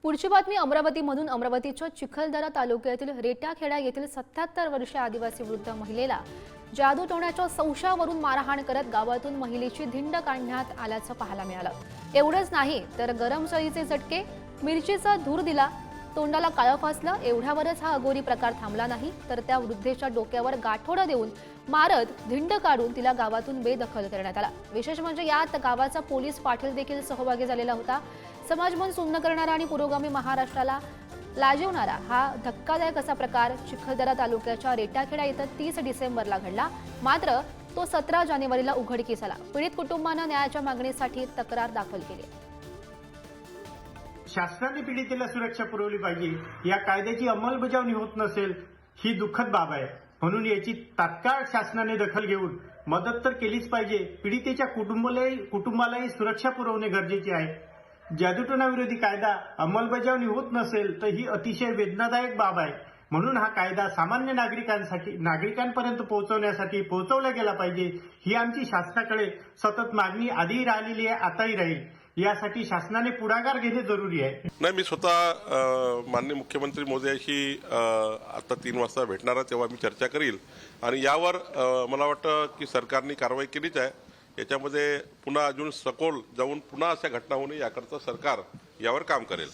पुढची बातमी अमरावतीमधून। अमरावतीच्या चिखलदरा तालुक्यातील रेटाखेडा येथील 77 वर्षीय आदिवासी वृद्ध महिलेला जादू टोण्याच्या संशयावरून मारहाण करत गावातून महिलेची धिंड काढण्यात आल्याचं पाहायला मिळालं। एवढंच नाही तर गरम सळीचे झटके, मिरचीचा धूर दिला, तोंडाला काळं फासलं। एवढ्यावरच हा अघोरी प्रकार थांबला नाही तर त्या वृद्धेच्या डोक्यावर गाठोडं देऊन मारत धिंड काढून तिला गावातून बेदखल करण्यात आला। विशेष म्हणजे यात गावाचा पोलीस पाटील देखील सहभागी झालेला होता। समाजमन सुन्न करणारा आणि पुरोगामी महाराष्ट्राला लाजवणारा हा धक्कादायक असा प्रकार चिखलदरा तालुक्याच्या रेटाखेडा इथं 30 डिसेंबरला घडला। मात्र तो 17 जानेवारीला उघडकीस आला। पीडित कुटुंबानं न्यायाच्या मागणीसाठी तक्रार दाखल केली। शासनाने पीडितेला सुरक्षा पुरवली पाहिजे। या कायद्याची अंमलबजावणी होत नसेल ही दुःखद बाब आहे। म्हणून याची तात्काळ शासनाने दखल घेऊन मदत तर केलीच पाहिजे। पीडितेच्या कुटुंबालाही सुरक्षा पुरवणे गरजेचे आहे। जादूटोणा विरोधी कायदा अंमलबजावणी होत नसेल तर ही अतिशय वेदनादायक बाब आहे। म्हणून हा कायदा सामान्य नागरिकांपर्यंत पोहोचवला गेला पाहिजे। ही आमची शासनाकडे सतत मागणी आधीही राहिलेली आहे, आताही राहील। यासाठी शासनाने पुढाकार घेणे जरुरी आहे। नाही, मी स्वतः माननीय मुख्यमंत्री महोदयाशी आता 3 वाजता भेटणार आहे, तेव्हा मी चर्चा करील आणि यावर मला वाटतं की सरकारने कारवाई केलीच आहे। याच्यामध्ये पुन्हा अजून सखोल जाऊन पुन्हा अशा घटना होऊ नये याकरता सरकार यावर काम करेल।